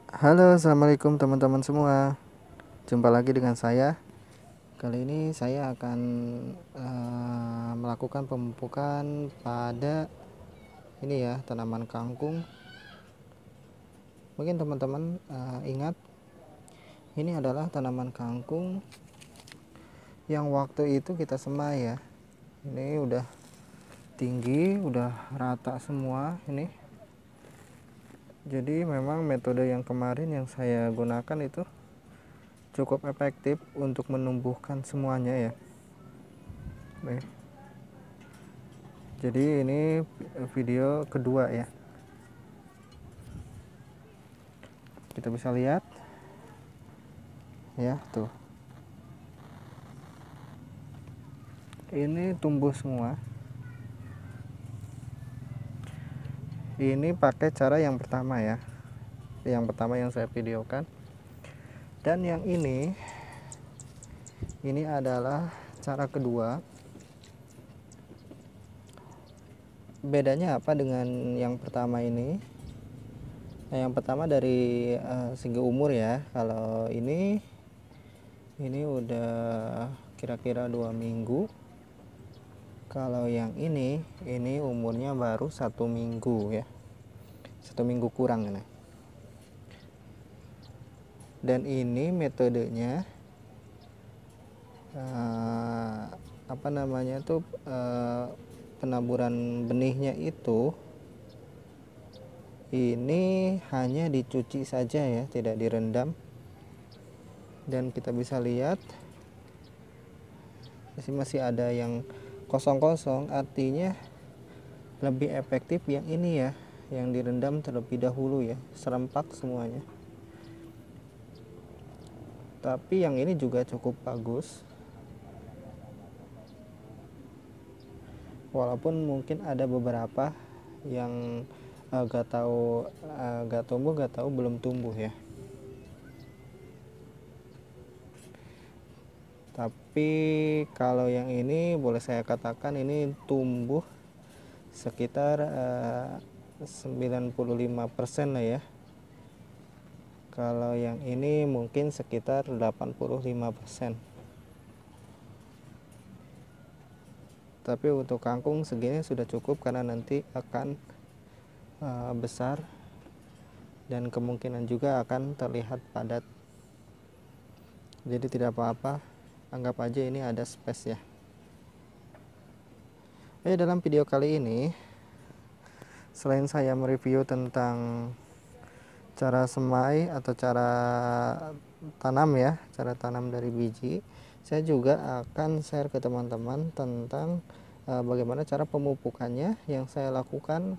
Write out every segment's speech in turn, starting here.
Halo, assalamualaikum teman-teman semua. Jumpa lagi dengan saya. Kali ini saya akan melakukan pemupukan pada ini ya, tanaman kangkung. Mungkin teman-teman ingat, ini adalah tanaman kangkung yang waktu itu kita semai ya. Ini udah tinggi, udah rata semua ini. Jadi memang metode yang kemarin yang saya gunakan itu cukup efektif untuk menumbuhkan semuanya ya. Nih. Jadi ini video kedua ya. Kita bisa lihat ya, tuh. Ini tumbuh semua. Ini pakai cara yang pertama ya. Yang pertama yang saya videokan. Dan yang ini adalah cara kedua. Bedanya apa dengan yang pertama ini? Nah, yang pertama dari segi umur ya. Kalau ini udah kira-kira 2 minggu. Kalau yang ini umurnya baru 1 minggu ya, 1 minggu kurang ini. Dan ini metodenya penaburan benihnya itu ini hanya dicuci saja ya, tidak direndam. Dan kita bisa lihat masih ada yang kosong-kosong, artinya lebih efektif yang ini ya, yang direndam terlebih dahulu ya, serempak semuanya. Tapi yang ini juga cukup bagus, walaupun mungkin ada beberapa yang gak tahu belum tumbuh ya. Tapi kalau yang ini boleh saya katakan ini tumbuh sekitar 95% lah ya. Kalau yang ini mungkin sekitar 85%. Tapi untuk kangkung segini sudah cukup karena nanti akan besar dan kemungkinan juga akan terlihat padat. Jadi tidak apa-apa, anggap aja ini ada space ya. Dalam video kali ini, selain saya mereview tentang cara semai atau cara tanam ya, cara tanam dari biji, saya juga akan share ke teman-teman tentang bagaimana cara pemupukannya yang saya lakukan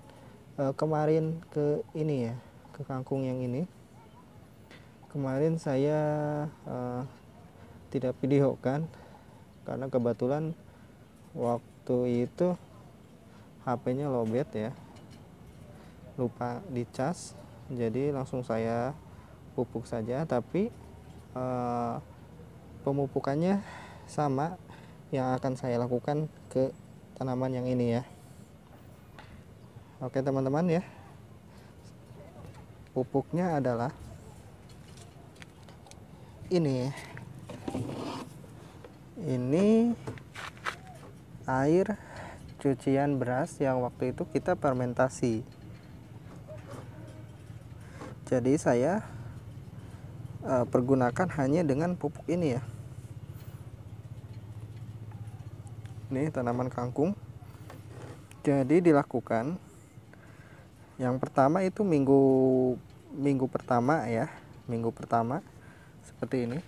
kemarin ke ini ya, ke kangkung yang ini. Kemarin saya tidak videokan karena kebetulan waktu itu HP-nya lowbat ya, lupa dicas, jadi langsung saya pupuk saja. Tapi pemupukannya sama yang akan saya lakukan ke tanaman yang ini ya. Oke teman-teman ya, pupuknya adalah ini air cucian beras yang waktu itu kita fermentasi. Jadi saya pergunakan hanya dengan pupuk ini ya. Ini tanaman kangkung. Jadi dilakukan yang pertama itu minggu pertama ya, minggu pertama seperti ini.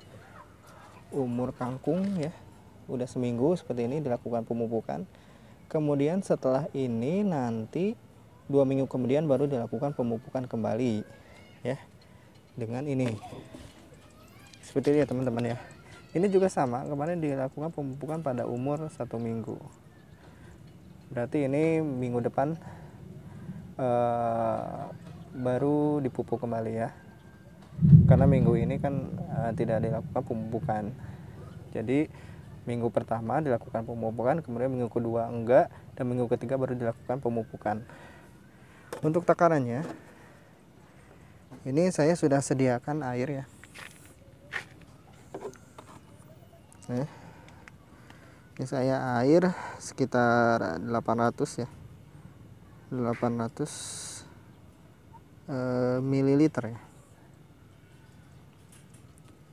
Umur kangkung ya udah seminggu seperti ini dilakukan pemupukan. Kemudian setelah ini nanti 2 minggu kemudian baru dilakukan pemupukan kembali ya, dengan ini seperti ini ya teman-teman ya. Ini juga sama, kemarin dilakukan pemupukan pada umur 1 minggu. Berarti ini minggu depan baru dipupuk kembali ya, karena minggu ini kan tidak dilakukan pemupukan. Jadi minggu pertama dilakukan pemupukan, kemudian minggu kedua enggak, dan minggu ketiga baru dilakukan pemupukan. Untuk takarannya Ini saya sudah sediakan air ya. Ini saya air sekitar 800 ya. 800 mililiter ya.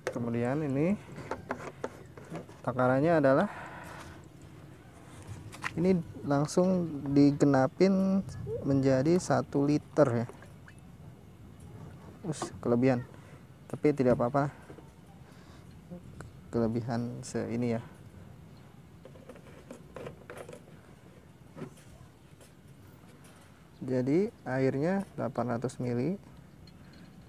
Kemudian ini takarannya adalah ini langsung digenapin menjadi 1 liter ya. Kelebihan, tapi tidak apa-apa, kelebihan ini ya. Jadi airnya 800 ml,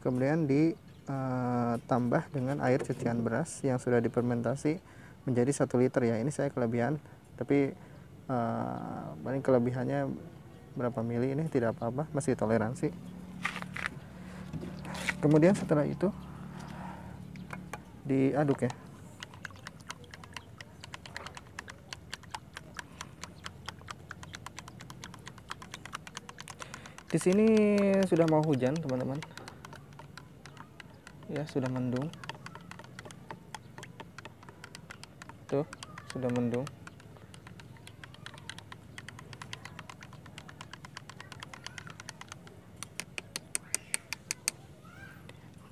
kemudian ditambah dengan air cucian beras yang sudah difermentasi menjadi 1 liter ya. Ini saya kelebihan, tapi paling kelebihannya berapa mili ini tidak apa-apa, masih toleransi. Kemudian setelah itu diaduk ya. Di sini sudah mau hujan, teman-teman. Ya, sudah mendung. Tuh, sudah mendung.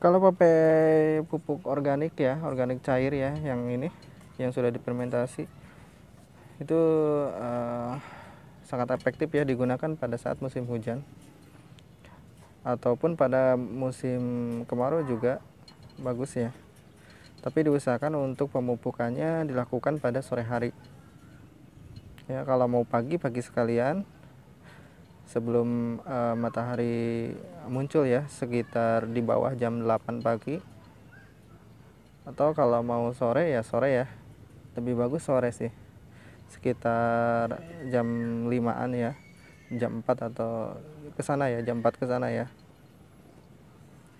Kalau pakai pupuk organik ya, organik cair ya, yang ini yang sudah difermentasi itu sangat efektif ya, digunakan pada saat musim hujan ataupun pada musim kemarau juga bagus ya. Tapi diusahakan untuk pemupukannya dilakukan pada sore hari. Ya, kalau mau pagi sekalian sebelum matahari muncul ya, sekitar di bawah jam 8 pagi. Atau kalau mau sore ya sore ya. Lebih bagus sore sih. Sekitar jam 5-an ya. Jam 4 atau ke sana ya, jam 4 ke sana ya.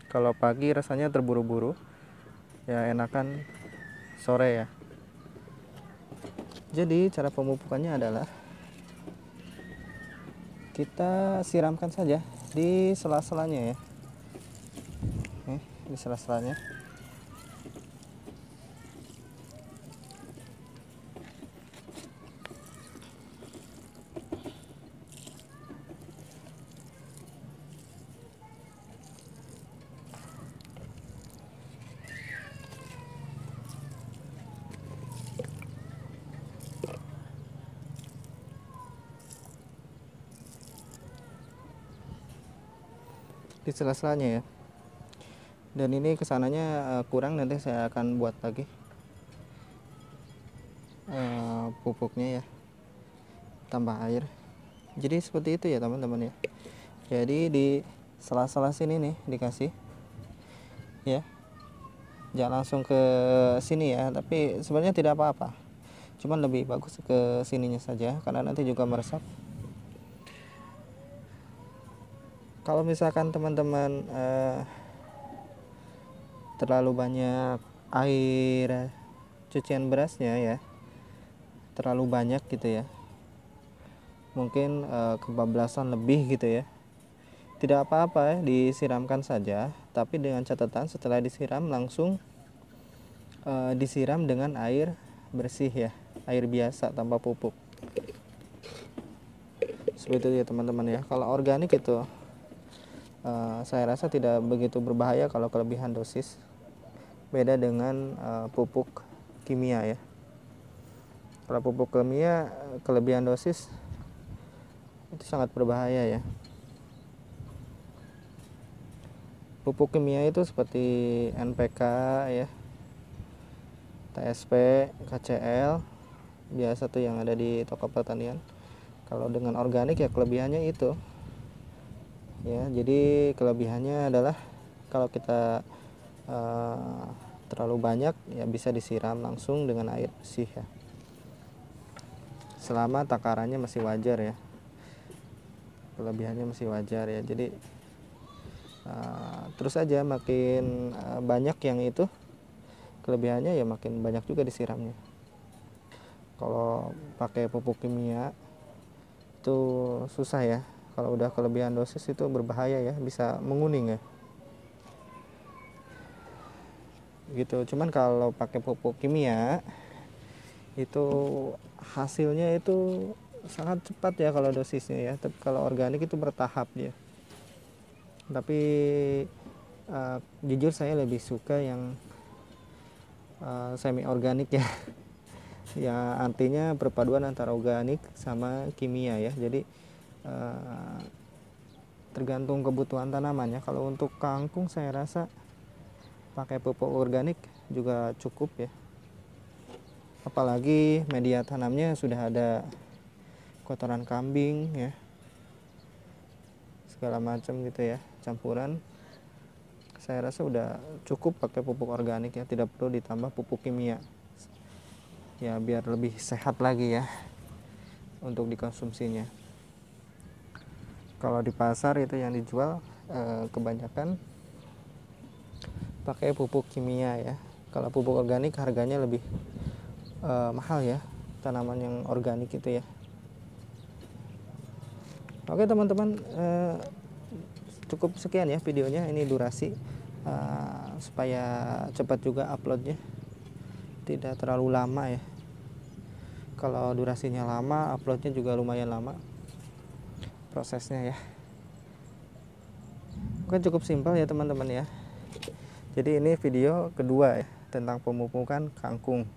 Kalau pagi rasanya terburu-buru. Ya enakan sore ya. Jadi cara pemupukannya adalah kita siramkan saja di sela-selanya ya. Di sela-selanya. Di sela-selanya ya. Dan ini kesananya kurang, nanti saya akan buat lagi pupuknya ya, tambah air. Jadi seperti itu ya teman-teman ya. Jadi di sela-sela sini nih dikasih ya, jangan langsung ke sini ya, tapi sebenarnya tidak apa-apa, cuman lebih bagus ke sininya saja karena nanti juga meresap. Kalau misalkan teman-teman terlalu banyak air cucian berasnya ya, terlalu banyak gitu ya, mungkin kebablasan lebih gitu ya, tidak apa-apa ya, disiramkan saja, tapi dengan catatan setelah disiram langsung disiram dengan air bersih ya, air biasa tanpa pupuk. Seperti itu ya teman-teman ya. Kalau organik itu saya rasa tidak begitu berbahaya kalau kelebihan dosis. Beda dengan pupuk kimia ya. Kalau pupuk kimia kelebihan dosis itu sangat berbahaya ya. Pupuk kimia itu seperti NPK ya, TSP, KCL, biasa tuh yang ada di toko pertanian. Kalau dengan organik ya kelebihannya itu ya, jadi kelebihannya adalah kalau kita terlalu banyak ya bisa disiram langsung dengan air bersih ya, selama takarannya masih wajar ya, kelebihannya masih wajar ya. Jadi terus aja makin banyak yang itu kelebihannya ya makin banyak juga disiramnya. Kalau pakai pupuk kimia itu susah ya, kalau udah kelebihan dosis itu berbahaya ya, bisa menguning ya. gitu. Cuman kalau pakai pupuk kimia itu hasilnya itu sangat cepat ya kalau dosisnya ya. Tapi kalau organik itu bertahap ya. Tapi jujur saya lebih suka yang semi organik ya. Ya artinya perpaduan antara organik sama kimia ya. Jadi tergantung kebutuhan tanamannya. Kalau untuk kangkung saya rasa pakai pupuk organik juga cukup ya. Apalagi media tanamnya sudah ada kotoran kambing ya, segala macam gitu ya, campuran. Saya rasa udah cukup pakai pupuk organik ya, tidak perlu ditambah pupuk kimia ya, biar lebih sehat lagi ya untuk dikonsumsinya. Kalau di pasar itu yang dijual kebanyakan pakai pupuk kimia ya. Kalau pupuk organik harganya lebih mahal ya, tanaman yang organik itu ya. Oke teman-teman, cukup sekian ya videonya. Ini durasi supaya cepat juga uploadnya, tidak terlalu lama ya. Kalau durasinya lama, uploadnya juga lumayan lama prosesnya ya. Oke, cukup simpel ya teman-teman ya. Jadi ini video kedua ya, tentang pemupukan kangkung.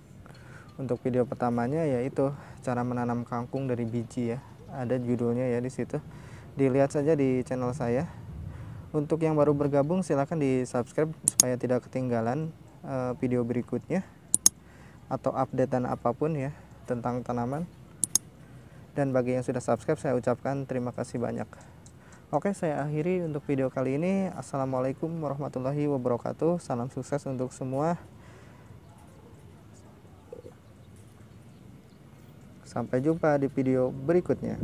Untuk video pertamanya yaitu cara menanam kangkung dari biji ya. Ada judulnya ya di situ. Dilihat saja di channel saya. Untuk yang baru bergabung silahkan di subscribe supaya tidak ketinggalan video berikutnya atau updatean apapun ya tentang tanaman. Dan bagi yang sudah subscribe saya ucapkan terima kasih banyak. Oke, saya akhiri untuk video kali ini. Assalamualaikum warahmatullahi wabarakatuh. Salam sukses untuk semua. Sampai jumpa di video berikutnya.